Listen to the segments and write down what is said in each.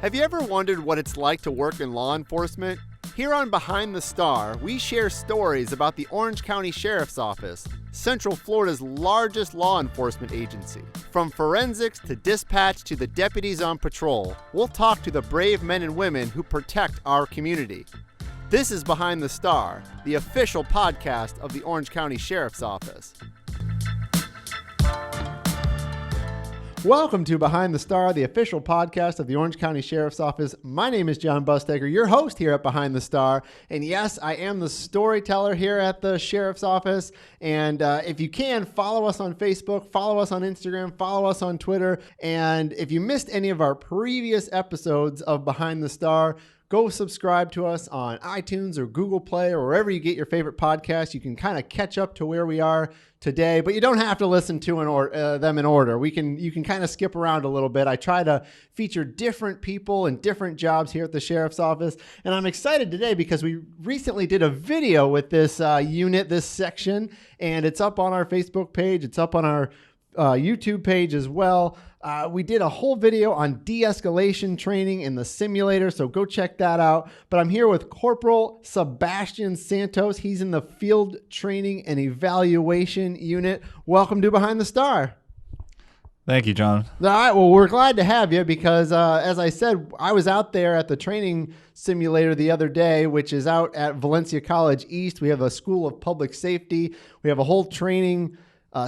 Have you ever wondered what it's like to work in law enforcement? Here on Behind the Star, we share stories about the Orange County Sheriff's Office, Central Florida's largest law enforcement agency. From forensics to dispatch to the deputies on patrol, we'll talk to the brave men and women who protect our community. This is Behind the Star, the official podcast of the Orange County Sheriff's Office. Welcome to Behind the Star, the official podcast of the Orange County Sheriff's Office. My name is Jon Busdeker, your host here at Behind the Star. And yes, I am the storyteller here at the Sheriff's Office. And if you can, follow us on Facebook, follow us on Instagram, follow us on Twitter. And if you missed any of our previous episodes of Behind the Star, go subscribe to us on iTunes or Google Play or wherever you get your favorite podcasts. You can kind of catch up to where we are today, but you don't have to listen to them in order. You can kind of skip around a little bit. I try to feature different people and different jobs here at the Sheriff's Office, and I'm excited today because we recently did a video with this this section, and it's up on our Facebook page. It's up on our YouTube page as well. We did a whole video on de-escalation training in the simulator, so go check that out. But I'm here with Corporal Sebastian Santos. He's in the Field Training and Evaluation Unit. Welcome to Behind the Star. Thank you, John. All right, well, we're glad to have you because, as I said, I was out there at the training simulator the other day, which is out at Valencia College East. We have a School of Public Safety. We have a whole training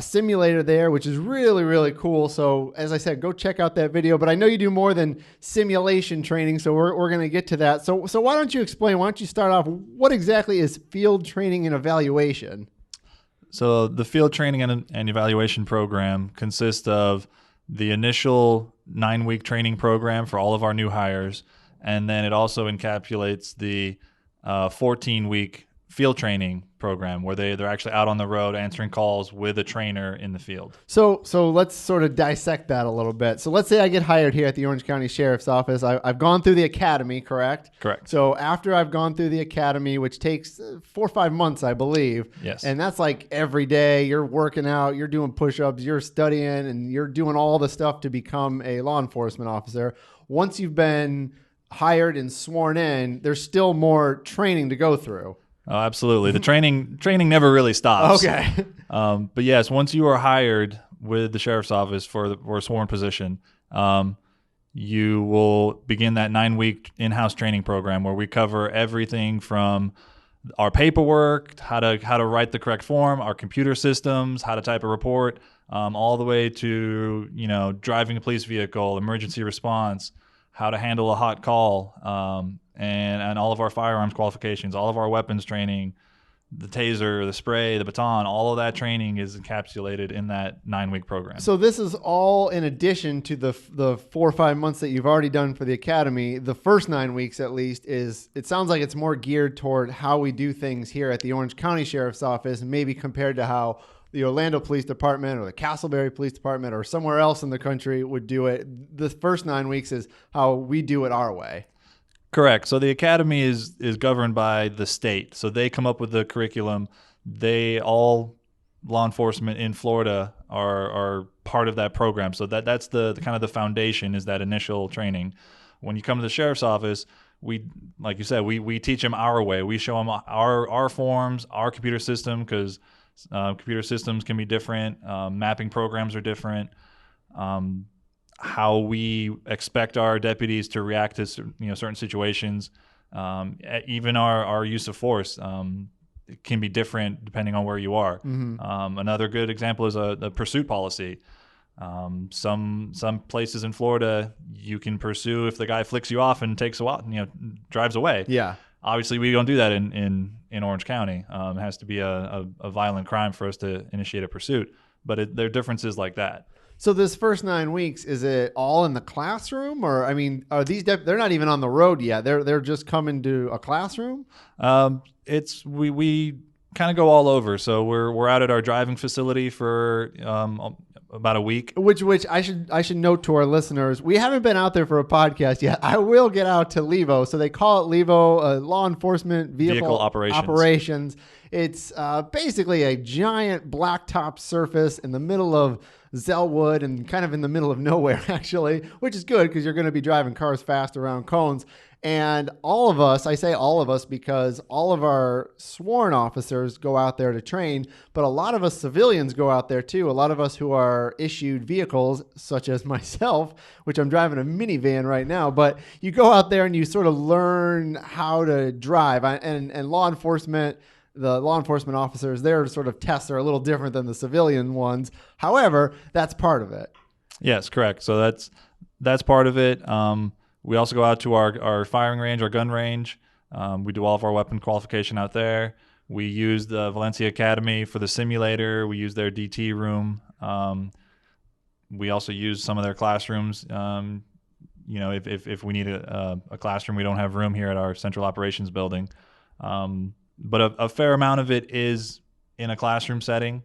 simulator there, which is really, really cool. So as I said, go check out that video, but I know you do more than simulation training, so we're going to get to that. So why don't you explain, why don't you start off, what exactly is field training and evaluation? So the field training and evaluation program consists of the initial 9-week training program for all of our new hires. And then it also encapsulates the 14-week field training program where they're actually out on the road answering calls with a trainer in the field. So let's sort of dissect that a little bit. So let's say I get hired here at the Orange County Sheriff's Office. I've gone through the academy, correct? Correct. So after I've gone through the academy, which takes 4 or 5 months, I believe. Yes. And that's like every day you're working out, you're doing push-ups, you're studying, and you're doing all the stuff to become a law enforcement officer. Once you've been hired and sworn in, there's still more training to go through. Oh, absolutely. The training never really stops. Okay. But yes, once you are hired with the Sheriff's Office for a sworn position, you will begin that 9-week in-house training program where we cover everything from our paperwork, how to write the correct form, our computer systems, how to type a report, all the way to driving a police vehicle, emergency response, how to handle a hot call, and all of our firearms qualifications, all of our weapons training, the taser, the spray, the baton, all of that training is encapsulated in that 9-week program. So this is all in addition to the 4 or 5 months that you've already done for the academy. The first 9 weeks, at least, it sounds like it's more geared toward how we do things here at the Orange County Sheriff's Office, maybe compared to how the Orlando Police Department or the Castleberry Police Department or somewhere else in the country would do it. The first 9 weeks is how we do it our way. Correct. So the academy is governed by the state. So they come up with the curriculum. All law enforcement in Florida are part of that program. So that's the kind of the foundation is that initial training. When you come to the Sheriff's Office, we, like you said, we teach them our way. We show them our forms, our computer system, because computer systems can be different. Mapping programs are different. How we expect our deputies to react to certain situations, even our use of force can be different depending on where you are. Mm-hmm. Another good example is the pursuit policy. Some places in Florida you can pursue if the guy flicks you off and takes a while, drives away. Yeah. Obviously, we don't do that in Orange County. It has to be a violent crime for us to initiate a pursuit. But there are differences like that. So this first 9 weeks, is it all in the classroom, or are these they're not even on the road yet? They're just coming to a classroom. We kind of go all over. So we're out at our driving facility for about a week. Which I should note to our listeners, we haven't been out there for a podcast yet. I will get out to LEVO. So they call it LEVO, Law Enforcement Vehicle Operations. It's basically a giant blacktop surface in the middle of Zellwood and kind of in the middle of nowhere, actually, which is good because you're going to be driving cars fast around cones. And all of us, I say all of us because all of our sworn officers go out there to train, but a lot of us civilians go out there too. A lot of us who are issued vehicles, such as myself, which I'm driving a minivan right now, but you go out there and you sort of learn how to drive. And law enforcement, the law enforcement officers, their sort of tests are a little different than the civilian ones. However, that's part of it. Yes, correct. So that's part of it. We also go out to our firing range, our gun range. We do all of our weapon qualification out there. We use the Valencia Academy for the simulator. We use their DT room. We also use some of their classrooms. If we need a classroom, we don't have room here at our central operations building. But a fair amount of it is in a classroom setting.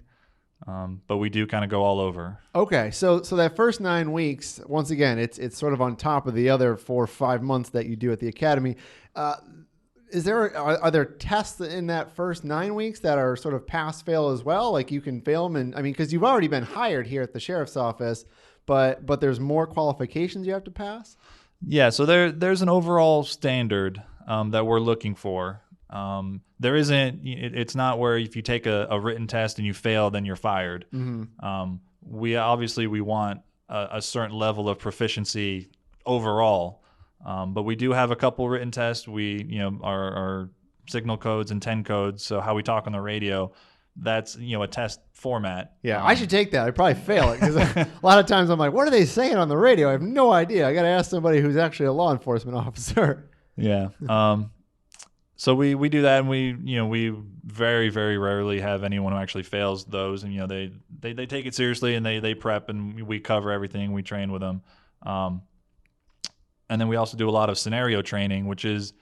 But we do kind of go all over. Okay, so that first 9 weeks, once again, it's sort of on top of the other 4 or 5 months that you do at the academy. Are there tests in that first 9 weeks that are sort of pass fail as well? Like you can fail them, and I mean, because you've already been hired here at the sheriff's office, but there's more qualifications you have to pass. Yeah, so there's an overall standard that we're looking for. There isn't, it's not where if you take a written test and you fail, then you're fired. Mm-hmm. We want a certain level of proficiency overall. But we do have a couple written tests. Our signal codes and 10 codes. So how we talk on the radio, that's, a test format. Yeah. I should take that. I'd probably fail it because a lot of times I'm like, what are they saying on the radio? I have no idea. I got to ask somebody who's actually a law enforcement officer. Yeah. So we do that, and we very, very rarely have anyone who actually fails those, and they take it seriously, and they prep, and we cover everything. We train with them, and then we also do a lot of scenario training, which is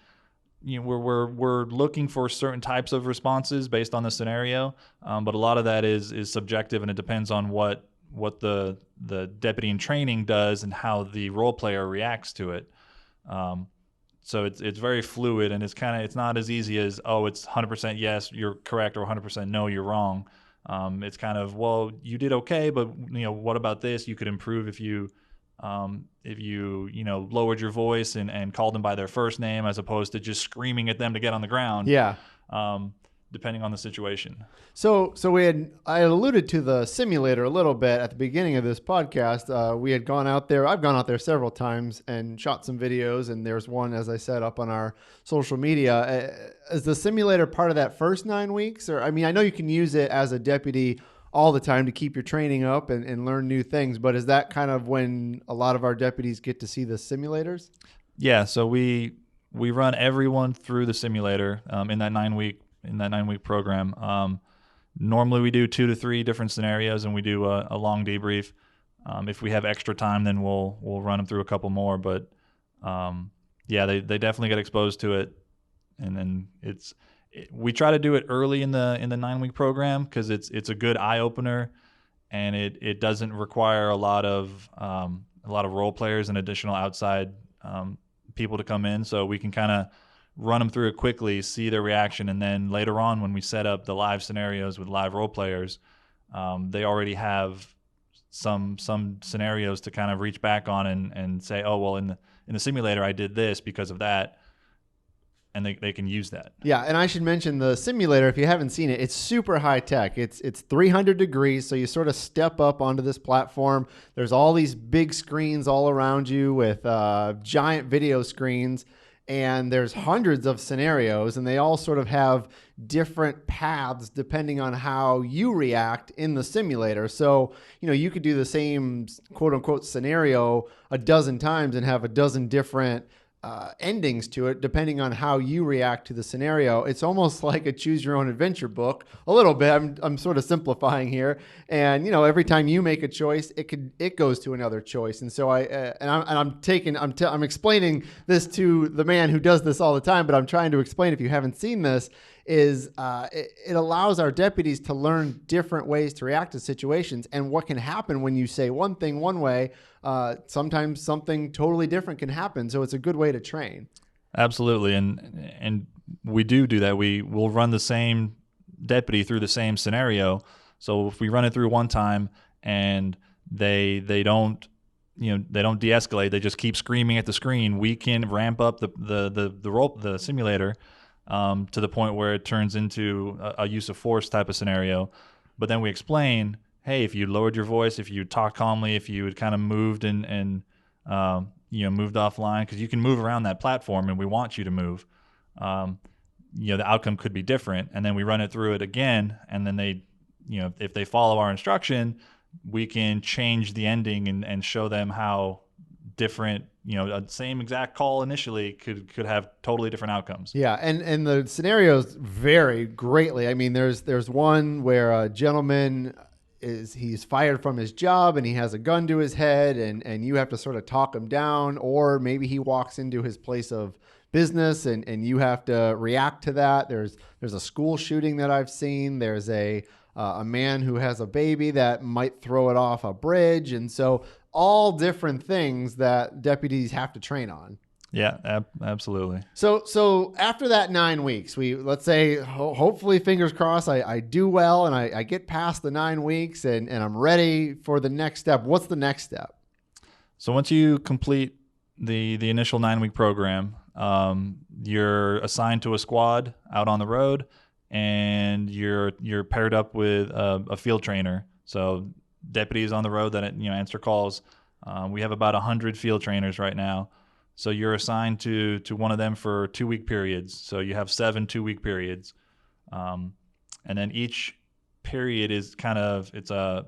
we're looking for certain types of responses based on the scenario, but a lot of that is subjective, and it depends on what the deputy in training does and how the role player reacts to it. So it's very fluid, and it's not as easy as, oh, it's 100% yes, you're correct, or 100% no, you're wrong. It's kind of, well, you did okay, but what about this? You could improve if you lowered your voice and called them by their first name as opposed to just screaming at them to get on the ground. Yeah. Depending on the situation. So I had alluded to the simulator a little bit at the beginning of this podcast. We had gone out there. I've gone out there several times and shot some videos, and there's one, as I said, up on our social media. Is the simulator part of that first 9 weeks? Or, I mean, I know you can use it as a deputy all the time to keep your training up and learn new things, but is that kind of when a lot of our deputies get to see the simulators? Yeah, so we run everyone through the simulator in that 9 week program. Normally we do 2 to 3 different scenarios, and we do a long debrief. If we have extra time, then we'll run them through a couple more. But they definitely get exposed to it, and then we try to do it early in the 9 week program because it's a good eye opener, and it doesn't require a lot of role players and additional outside people to come in, so we can kind of run them through it quickly, see their reaction, and then later on when we set up the live scenarios with live role players, they already have some scenarios to kind of reach back on and say, oh, well, in the simulator I did this because of that, and they can use that. Yeah, and I should mention the simulator, if you haven't seen it, it's super high tech. It's 300 degrees, so you sort of step up onto this platform. There's all these big screens all around you with giant video screens, and there's hundreds of scenarios, and they all sort of have different paths depending on how you react in the simulator. So, you could do the same quote unquote scenario a dozen times and have a dozen different endings to it depending on how you react to the scenario. It's almost like a choose your own adventure book a little bit. I'm sort of simplifying here, and every time you make a choice, it goes to another choice. And so I'm explaining this to the man who does this all the time, but I'm trying to explain, if you haven't seen this, is it allows our deputies to learn different ways to react to situations, and what can happen when you say one thing one way. Sometimes something totally different can happen, so it's a good way to train. Absolutely, and we do that. We'll run the same deputy through the same scenario. So if we run it through one time and they don't they don't de-escalate. They just keep screaming at the screen. We can ramp up the simulator to the point where it turns into a use of force type of scenario. But then we explain, hey, if you lowered your voice, if you talked calmly, if you had kind of moved and moved offline, because you can move around that platform and we want you to move. The outcome could be different. And then we run it through it again, and then they, if they follow our instruction, we can change the ending and show them how different, same exact call initially could have totally different outcomes. Yeah, and the scenarios vary greatly. I mean, there's one where a gentleman he's fired from his job and he has a gun to his head, and you have to sort of talk him down, or maybe he walks into his place of business and you have to react to that. There's a school shooting that I've seen. There's a man who has a baby that might throw it off a bridge. And so all different things that deputies have to train on. Yeah, absolutely. So after that 9 weeks, let's say, hopefully, fingers crossed, I do well and I get past the 9 weeks and I'm ready for the next step. What's the next step? So once you complete the initial 9-week program, you're assigned to a squad out on the road, and you're paired up with a field trainer. So deputies on the road that answer calls. We have about 100 field trainers right now. So you're assigned to one of them for 2-week periods. So you have 7 2-week periods, and then each period is it's a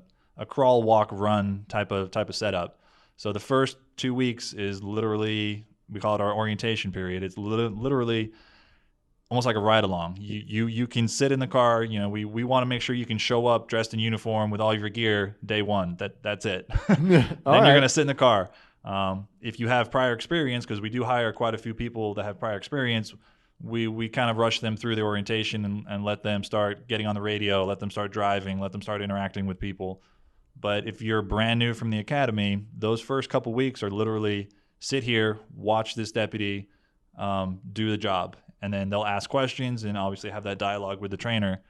crawl, walk, run type of setup. So the first 2 weeks is literally, we call it our orientation period. It's literally almost like a ride along. You can sit in the car. We want to make sure you can show up dressed in uniform with all your gear day one. That's it. Then you're going to sit in the car. If you have prior experience, because we do hire quite a few people that have prior experience, we kind of rush them through the orientation and let them start getting on the radio, let them start driving, let them start interacting with people. But if you're brand new from the academy, those first couple weeks are literally sit here, watch this deputy do the job. And then they'll ask questions and obviously have that dialogue with the trainer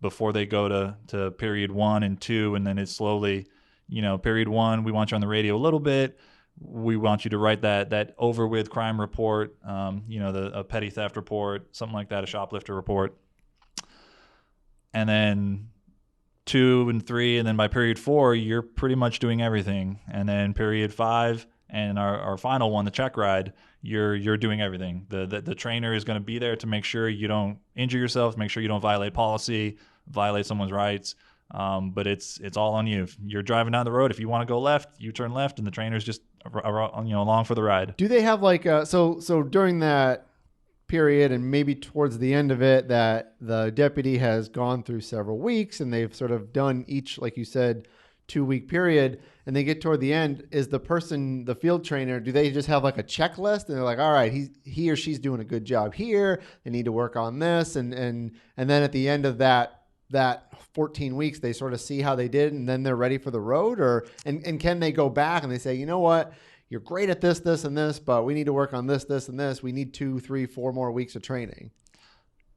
before they go to period 1 and 2. And then it's slowly, period 1, we want you on the radio a little bit. We want you to write that over with crime report, a petty theft report, something like that, a shoplifter report. And then 2 and 3, and then by period 4, you're pretty much doing everything. And then period 5 and our final one, the check ride, you're doing everything. The trainer is going to be there to make sure you don't injure yourself, make sure you don't violate policy, violate someone's rights. But it's all on you. You're driving down the road. If you want to go left, you turn left, and the trainer's just along for the ride. Do they have so during that period and maybe towards the end of it, that the deputy has gone through several weeks and they've sort of done each, like you said, 2-week period, and they get toward the end, is the field trainer, do they just have like a checklist and they're like, all right, he or she's doing a good job here, they need to work on this, and then at the end of that 14 weeks they sort of see how they did and then they're ready for the road? Or and can they go back and they say, you know what, you're great at this and this, but we need to work on this and this, we need 2, 3, 4 more weeks of training?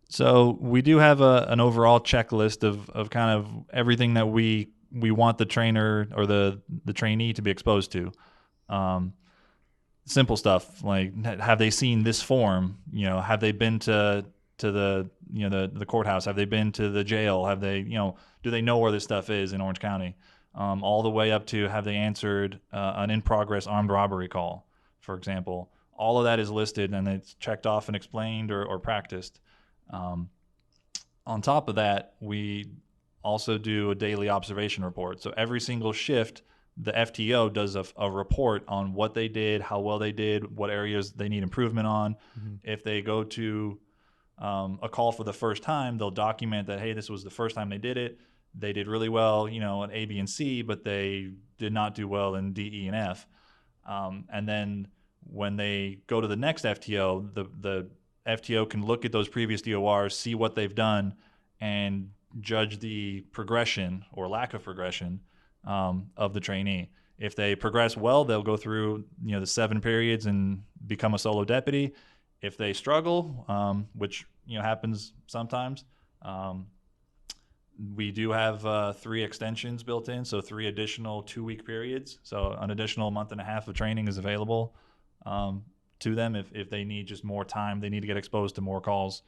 So we do have an overall checklist of kind of everything that we want the trainer or the trainee to be exposed to. Simple stuff like, have they seen this form? Have they been to the courthouse? Have they been to the jail? Have they, do they know where this stuff is in Orange County? All the way up to, have they answered an in-progress armed robbery call, for example? All of that is listed and it's checked off and explained or practiced. On top of that, we also do a daily observation report. So every single shift, the FTO does a report on what they did, how well they did, what areas they need improvement on. Mm-hmm. If they go to a call for the first time, they'll document that, hey, this was the first time they did it. They did really well, in A, B, and C, but they did not do well in D, E, and F. And then when they go to the next FTO, the FTO can look at those previous DORs, see what they've done, and judge the progression or lack of progression of the trainee. If they progress well, they'll go through the 7 periods and become a solo deputy. If they struggle, which happens sometimes, We do have 3 extensions built in, so 3 additional 2-week periods. So an additional month and a half of training is available to them if they need just more time. They need to get exposed to more calls.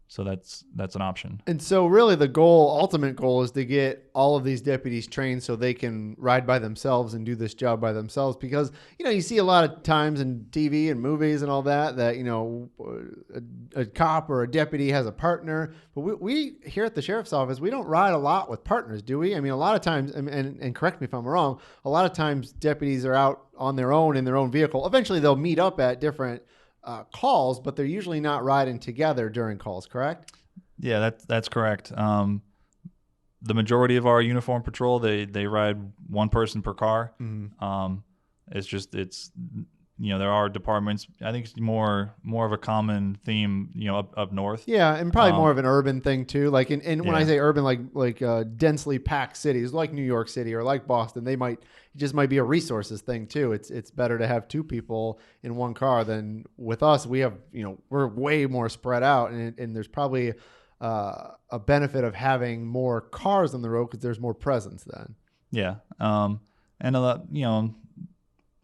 So that's an option. And so really the ultimate goal is to get all of these deputies trained so they can ride by themselves and do this job by themselves. Because, you see a lot of times in TV and movies and all that, a cop or a deputy has a partner. But we here at the sheriff's office, we don't ride a lot with partners, do we? I mean, a lot of times, and correct me if I'm wrong, a lot of times deputies are out on their own in their own vehicle. Eventually they'll meet up at different calls, but they're usually not riding together during calls, correct? Yeah, that's correct. The majority of our uniform patrol, they ride one person per car. Mm-hmm. It's there are departments. I think it's more of a common theme, up north. Yeah, and probably more of an urban thing too. Like when I say urban, like densely packed cities like New York City or like Boston, it just might be a resources thing too. It's better to have 2 people in one car than with us. We have we're way more spread out, and there's probably a benefit of having more cars on the road because there's more presence then. Yeah, and a lot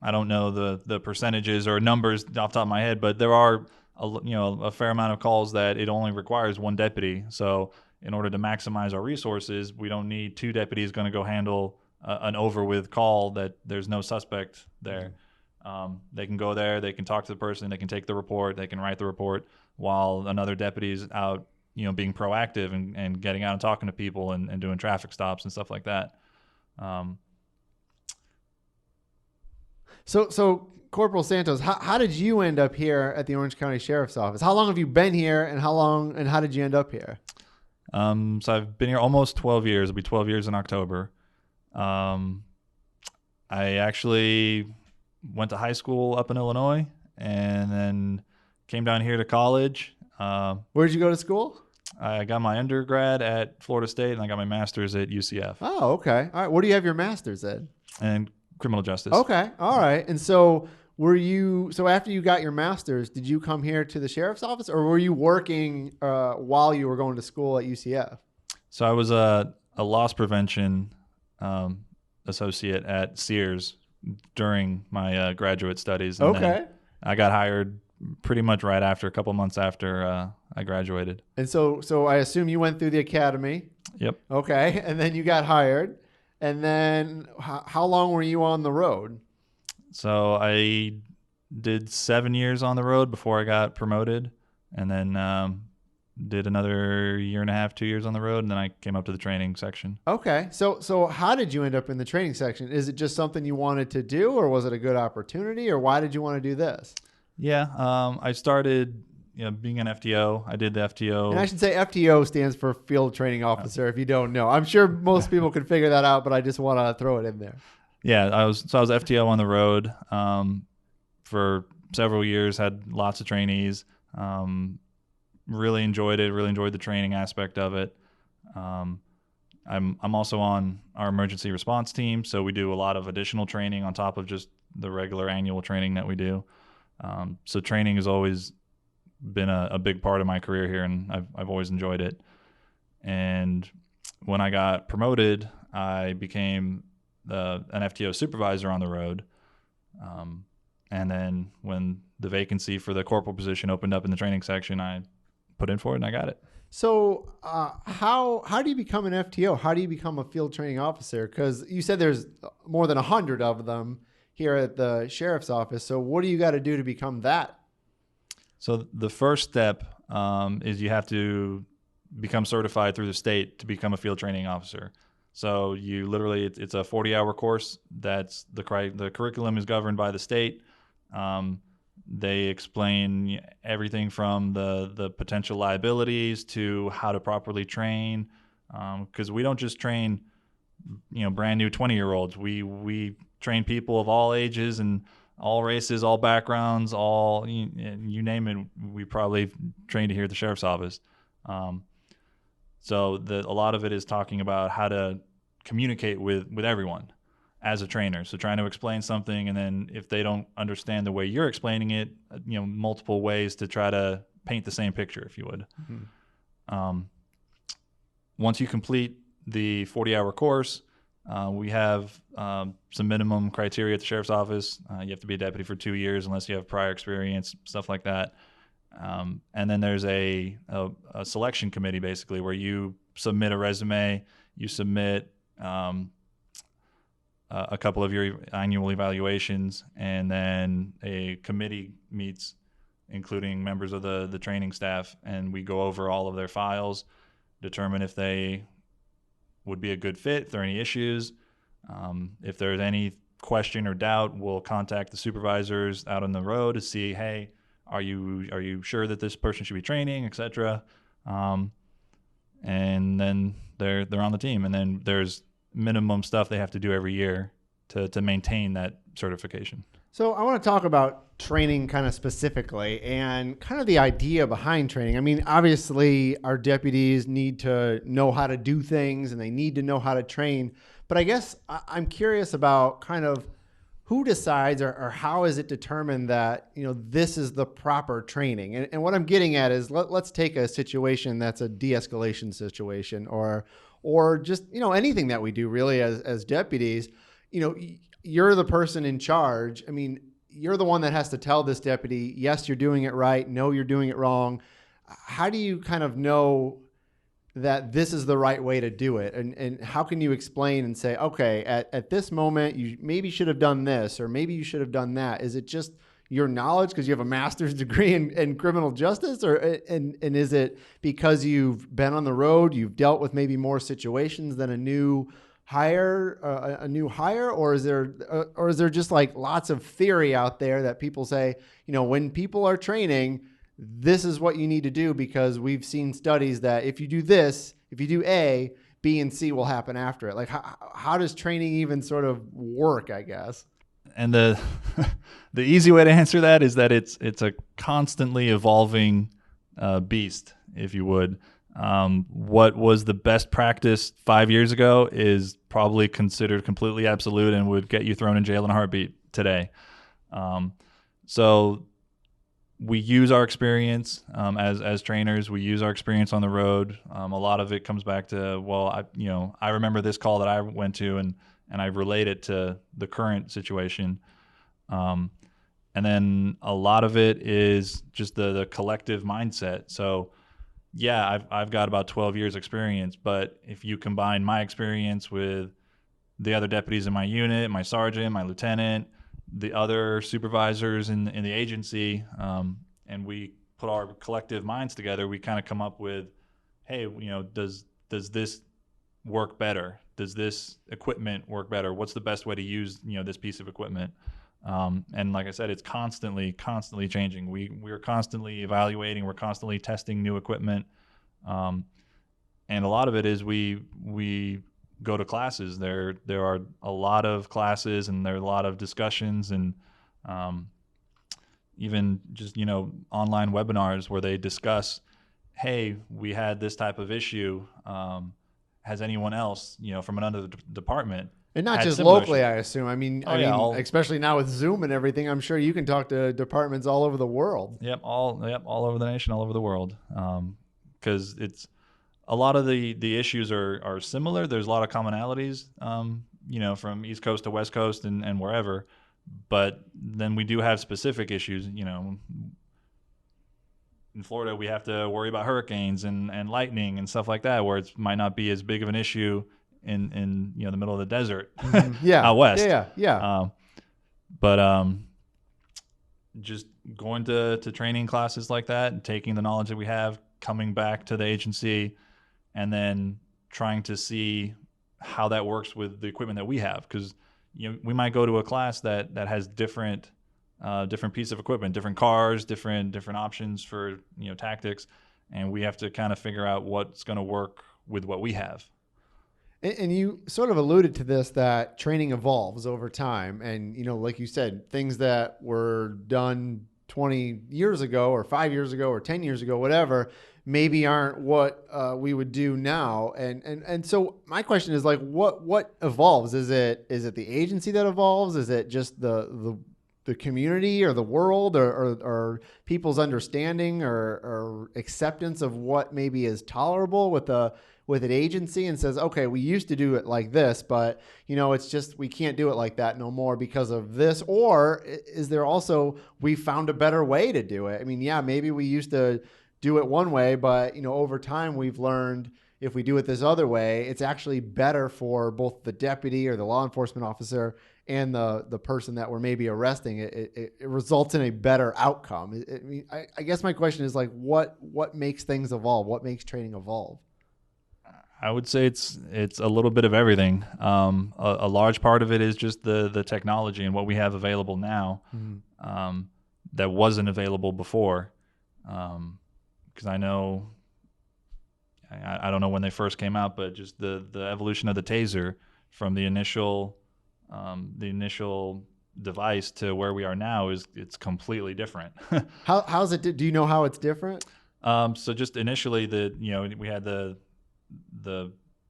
I don't know the percentages or numbers off the top of my head, but there are a fair amount of calls that it only requires 1 deputy. So in order to maximize our resources, we don't need 2 deputies going to go handle an over with call that there's no suspect there. They can go there, they can talk to the person, they can take the report, they can write the report while another deputy's out, being proactive and getting out and talking to people and doing traffic stops and stuff like that. So Corporal Santos, how did you end up here at the Orange County Sheriff's Office? How long have you been here, and how did you end up here? So I've been here almost 12 years. It'll be 12 years in October. I actually went to high school up in Illinois and then came down here to college. Where did you go to school? I got my undergrad at Florida State, and I got my master's at UCF. Oh, okay. All right. What do you have your master's in? And criminal justice. Okay. All right. And so so after you got your master's, did you come here to the sheriff's office, or were you working while you were going to school at UCF? So I was a loss prevention associate at Sears during my graduate studies. And then I got hired pretty much right after, a couple months after I graduated. And so I assume you went through the academy. Yep. Okay. And then you got hired. And then how long were you on the road? So I did 7 years on the road before I got promoted, and then did another 1.5 to 2 years on the road, and then I came up to the training section. Okay. So how did you end up in the training section? Is it just something you wanted to do, or was it a good opportunity, or why did you want to do this? Yeah. I started being an FTO. I did the FTO. And I should say FTO stands for Field Training Officer, if you don't know. I'm sure most people can figure that out, but I just want to throw it in there. Yeah, I was FTO on the road for several years, had lots of trainees, really enjoyed it, really enjoyed the training aspect of it. I'm also on our emergency response team, so we do a lot of additional training on top of just the regular annual training that we do. So training has always been a big part of my career here, and I've always enjoyed it. And when I got promoted, I became an FTO supervisor on the road. And then when the vacancy for the corporal position opened up in the training section, I put in for it and I got it. So how do you become an FTO? How do you become a field training officer? Because you said there's more than 100 of them here at the sheriff's office. So what do you got to do to become that? So the first step is you have to become certified through the state to become a field training officer. So you literally, it's a 40-hour course. That's the curriculum is governed by the state. They explain everything from the potential liabilities to how to properly train. Because we don't just train, brand new 20-year-olds. We train people of all ages and all races, all backgrounds, all you name it. We probably trained here at the sheriff's office. So a lot of it is talking about how to communicate with everyone as a trainer. So trying to explain something, and then if they don't understand the way you're explaining it, multiple ways to try to paint the same picture, if you would. Mm-hmm. once you complete the 40-hour course, we have some minimum criteria at the sheriff's office. You have to be a deputy for 2 years unless you have prior experience, stuff like that. And then there's a selection committee, basically, where you submit a resume, you submit a couple of your annual evaluations, and then a committee meets, including members of the training staff, and we go over all of their files, determine if they would be a good fit, if there are any issues. If there's any question or doubt, we'll contact the supervisors out on the road to see, hey, are you sure that this person should be training, etc. And then they're on the team. And then there's minimum stuff they have to do every year to maintain that certification. So I want to talk about training kind of specifically and kind of the idea behind training. I mean, obviously our deputies need to know how to do things and they need to know how to train. But I guess I'm curious about kind of who decides or how is it determined that, this is the proper training? And what I'm getting at is let's take a situation that's a de-escalation situation or just, anything that we do really as deputies. You're the person in charge. I mean, you're the one that has to tell this deputy, yes, you're doing it right. No, you're doing it wrong. How do you kind of know that this is the right way to do it? And how can you explain and say, okay, at this moment, you maybe should have done this, or maybe you should have done that? Is it just your knowledge because you have a master's degree in criminal justice, and is it because you've been on the road, you've dealt with maybe more situations than a new hire, or is there just like lots of theory out there that people say, when people are training, this is what you need to do because we've seen studies that if you do this, if you do A, B, and C will happen after it. Like how does training even sort of work, I guess? And the easy way to answer that is that it's a constantly evolving beast, if you would. What was the best practice 5 years ago is probably considered completely absolute and would get you thrown in jail in a heartbeat today. So we use our experience as trainers. We use our experience on the road. A lot of it comes back to, I remember this call that I went to and I relate it to the current situation. And then a lot of it is just the collective mindset. So yeah, I've got about 12 years experience, but if you combine my experience with the other deputies in my unit, my sergeant, my lieutenant, the other supervisors in the agency, and we put our collective minds together, we kind of come up with, hey, does this work better? Does this equipment work better? What's the best way to use, this piece of equipment? And like I said, it's constantly changing. We're constantly evaluating. We're constantly testing new equipment. And a lot of it is we go to classes. There are a lot of classes and there are a lot of discussions and even just, online webinars where they discuss, hey, we had this type of issue. Has anyone else, from another department? And not just locally, I assume. I mean, especially now with Zoom and everything, I'm sure you can talk to departments all over the world. Yep, all over the nation, all over the world. Because it's a lot of the issues are similar. There's a lot of commonalities, from East Coast to West Coast and wherever. But then we do have specific issues. In Florida, we have to worry about hurricanes and lightning and stuff like that, where it might not be as big of an issue in the middle of the desert, out west. Yeah. But just going to training classes like that and taking the knowledge that we have, coming back to the agency, and then trying to see how that works with the equipment that we have, because we might go to a class that has different pieces of equipment, different cars, different options for tactics, and we have to kind of figure out what's going to work with what we have. And you sort of alluded to this, that training evolves over time. And, like you said, things that were done 20 years ago or 5 years ago or 10 years ago, whatever, maybe aren't what we would do now. And so my question is like, what evolves? Is it the agency that evolves? Is it just the the community or the world or people's understanding or acceptance of what maybe is tolerable with an agency, and says, okay, we used to do it like this, but it's just, we can't do it like that no more because of this? Or is there also, we found a better way to do it? I mean, yeah, maybe we used to do it one way, but over time we've learned if we do it this other way, it's actually better for both the deputy or the law enforcement officer and the person that we're maybe arresting. It results in a better outcome. I guess my question is, like, what makes things evolve? What makes training evolve? I would say it's a little bit of everything. A large part of it is just the technology and what we have available now, that wasn't available before. Because I know, I don't know when they first came out, but just the evolution of the taser from the initial device to where we are now it's completely different. How's it? Do you know how it's different? So just initially, we had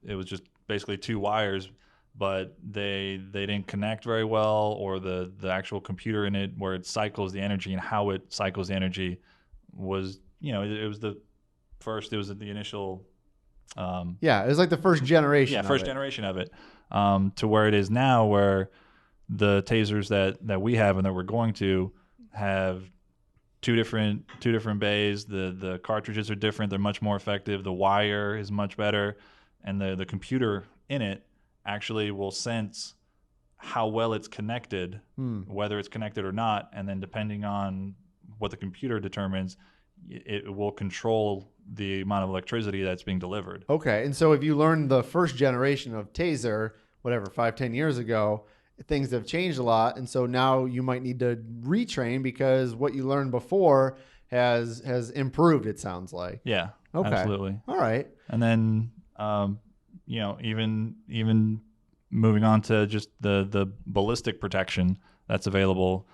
it was just basically two wires, but they didn't connect very well, or the actual computer in it where it cycles the energy and how it cycles the energy was, it was the initial. It was like the first generation. Yeah, first generation of it, to where it is now, where the tasers that we have and that we're going to have two different bays. The cartridges are different. They're much more effective. The wire is much better, and the computer in it actually will sense how well it's connected, whether it's connected or not, and then depending on what the computer determines, it will control the amount of electricity that's being delivered. Okay, and so if you learned the first generation of taser, whatever, 5-10 years ago, things have changed a lot, and so now you might need to retrain because what you learned before has improved, it sounds like. Yeah, okay. Absolutely. All right. And then even moving on to just the ballistic protection that's available.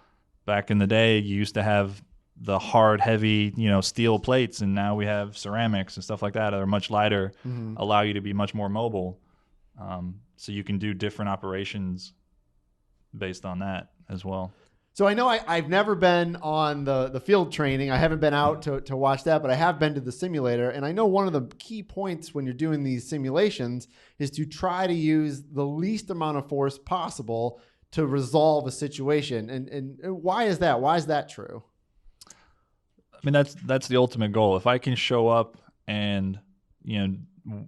Back in the day, you used to have the hard, heavy, steel plates, and now we have ceramics and stuff like that are much lighter, allow you to be much more mobile. So you can do different operations based on that as well. So I know I've never been on the field training. I haven't been out to watch that, but I have been to the simulator. And I know one of the key points when you're doing these simulations is to try to use the least amount of force possible to resolve a situation. And why is that? Why is that true? I mean, that's the ultimate goal. If I can show up and,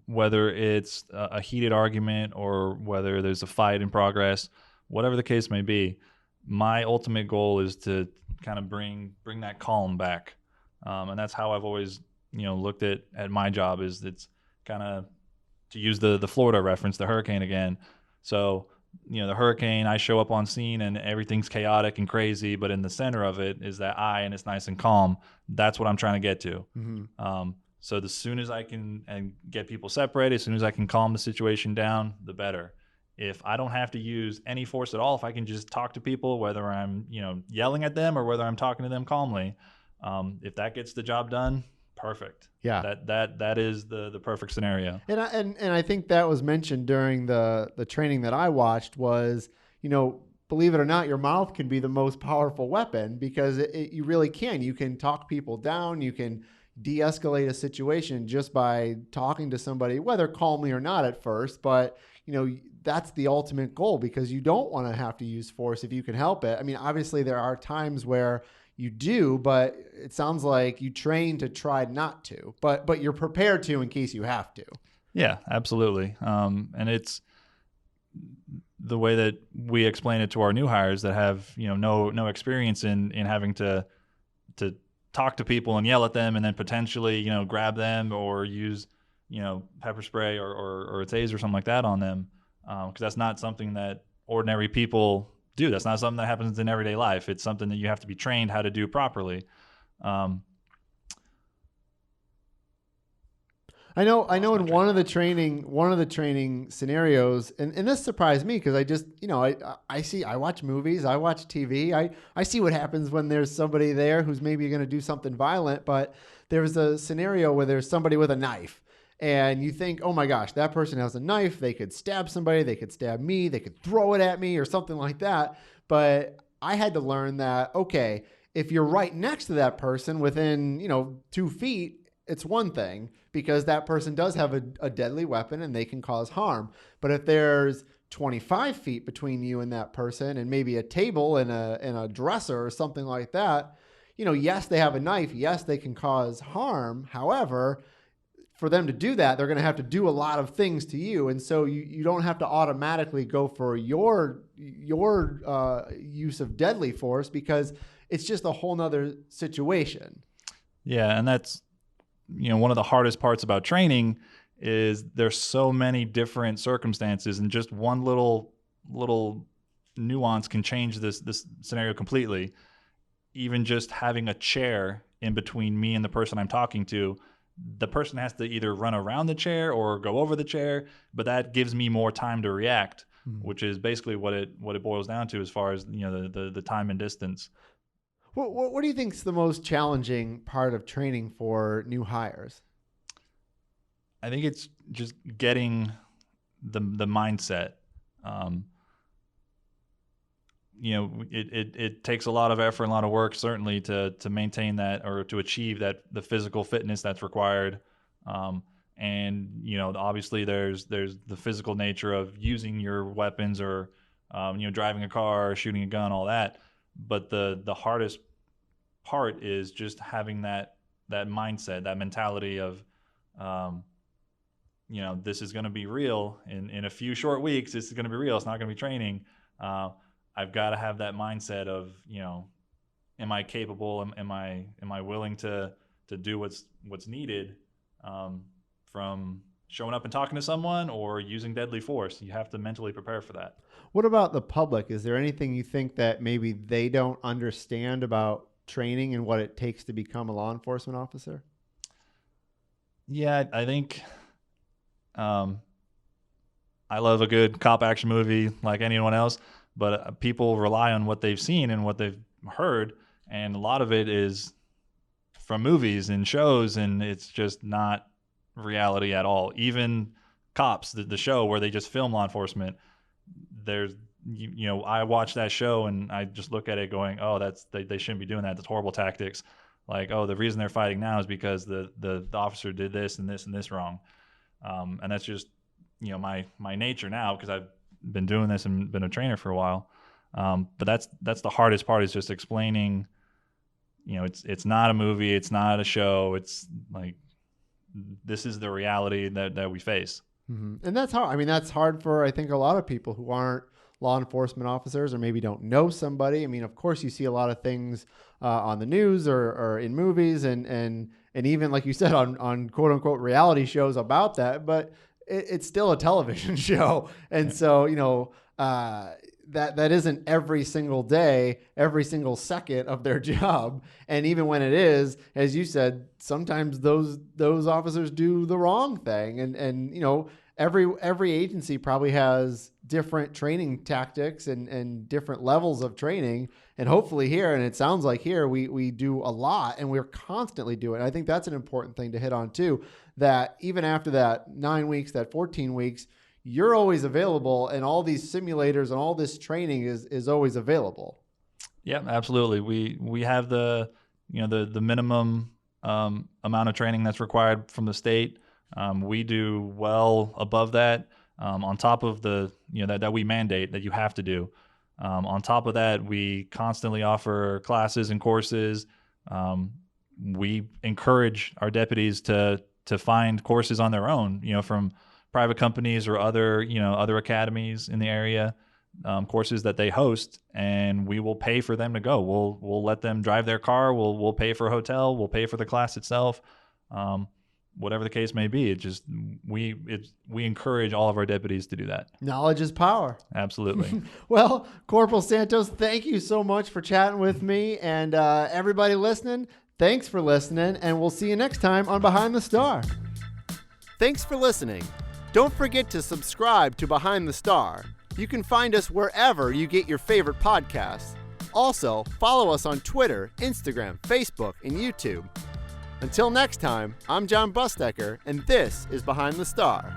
whether it's a heated argument or whether there's a fight in progress, whatever the case may be, my ultimate goal is to kind of bring that calm back. And that's how I've always, looked at my job, is it's kind of, to use the Florida reference, the hurricane again. So, the hurricane, I show up on scene and everything's chaotic and crazy, but in the center of it is that eye, and it's nice and calm. That's what I'm trying to get to. So the sooner as I can and get people separated, as soon as I can calm the situation down, the better. If I don't have to use any force at all, if I can just talk to people, whether I'm yelling at them or whether I'm talking to them calmly, if that gets the job done, perfect. Yeah, that is the perfect scenario. And I think that was mentioned during the training that I watched was, believe it or not, your mouth can be the most powerful weapon, because you really can. You can talk people down. You can de-escalate a situation just by talking to somebody, whether calmly or not at first, but that's the ultimate goal, because you don't want to have to use force if you can help it. I mean, obviously there are times where you do, but it sounds like you train to try not to, but you're prepared to in case you have to. Yeah, absolutely. And it's the way that we explain it to our new hires that have, no experience in having to talk to people and yell at them and then potentially, grab them or use, pepper spray or a taser or something like that on them. Because that's not something that ordinary people do. That's not something that happens in everyday life. It's something that you have to be trained how to do properly. I know in one of the training scenarios, and this surprised me, because I just, I watch movies, I watch TV, I see what happens when there's somebody there who's maybe going to do something violent, but there's a scenario where there's somebody with a knife. And you think, oh my gosh, that person has a knife. They could stab somebody. They could stab me. They could throw it at me or something like that. But I had to learn that, okay, if you're right next to that person within, 2 feet, it's one thing because that person does have a deadly weapon and they can cause harm. But if there's 25 feet between you and that person and maybe a table and a dresser or something like that, yes, they have a knife. Yes, they can cause harm. However, for them to do that, they're going to have to do a lot of things to you. And so you don't have to automatically go for your use of deadly force because it's just a whole nother situation. Yeah. And that's, one of the hardest parts about training is there's so many different circumstances, and just one little nuance can change this scenario completely. Even just having a chair in between me and the person I'm talking to, the person has to either run around the chair or go over the chair, but that gives me more time to react, which is basically what it boils down to as far as the time and distance. What do you think is the most challenging part of training for new hires? I think it's just getting the mindset. It takes a lot of effort and a lot of work, certainly, to maintain that or to achieve that, the physical fitness that's required. And obviously there's the physical nature of using your weapons or driving a car, shooting a gun, all that. But the hardest part is just having that mindset, that mentality of this is going to be real in a few short weeks. This is going to be real. It's not going to be training. I've got to have that mindset of, am I capable? Am I willing to do what's needed, from showing up and talking to someone or using deadly force? You have to mentally prepare for that. What about the public? Is there anything you think that maybe they don't understand about training and what it takes to become a law enforcement officer? Yeah, I think I love a good cop action movie like anyone else, but people rely on what they've seen and what they've heard, and a lot of it is from movies and shows, and it's just not reality at all. Even Cops, the show where they just film law enforcement, there's I watch that show and I just look at it going, oh, they shouldn't be doing that. That's horrible tactics. Like, oh, the reason they're fighting now is because the officer did this and this and this wrong. And that's just my nature now, because I've been doing this and been a trainer for a while. But that's the hardest part, is just explaining, it's not a movie, it's not a show, it's like, this is the reality that we face. Mm-hmm. And that's hard. I mean, that's hard for, I think, a lot of people who aren't law enforcement officers or maybe don't know somebody. I mean, of course, you see a lot of things on the news or in movies and even, like you said, on quote unquote reality shows about that, but it's still a television show. And so, that isn't every single day, every single second of their job. And even when it is, as you said, sometimes those officers do the wrong thing. And every agency probably has different training tactics and different levels of training. And hopefully here, and it sounds like here, we do a lot and we're constantly doing it. I think that's an important thing to hit on too, that even after that 9 weeks, that 14 weeks, you're always available, and all these simulators and all this training is always available. Yeah, absolutely. We have the minimum amount of training that's required from the state. We do well above that. On top of the that we mandate that you have to do. On top of that, we constantly offer classes and courses. We encourage our deputies to find courses on their own, from private companies or other academies in the area, courses that they host, and we will pay for them to go. We'll let them drive their car. We'll pay for a hotel. We'll pay for the class itself. Whatever the case may be, we encourage all of our deputies to do that. Knowledge is power. Absolutely. Well, Corporal Santos, thank you so much for chatting with me, and everybody listening, thanks for listening, and we'll see you next time on Behind the Star. Thanks for listening. Don't forget to subscribe to Behind the Star. You can find us wherever you get your favorite podcasts. Also, follow us on Twitter, Instagram, Facebook, and YouTube. Until next time, I'm Jon Busdeker, and this is Behind the Star.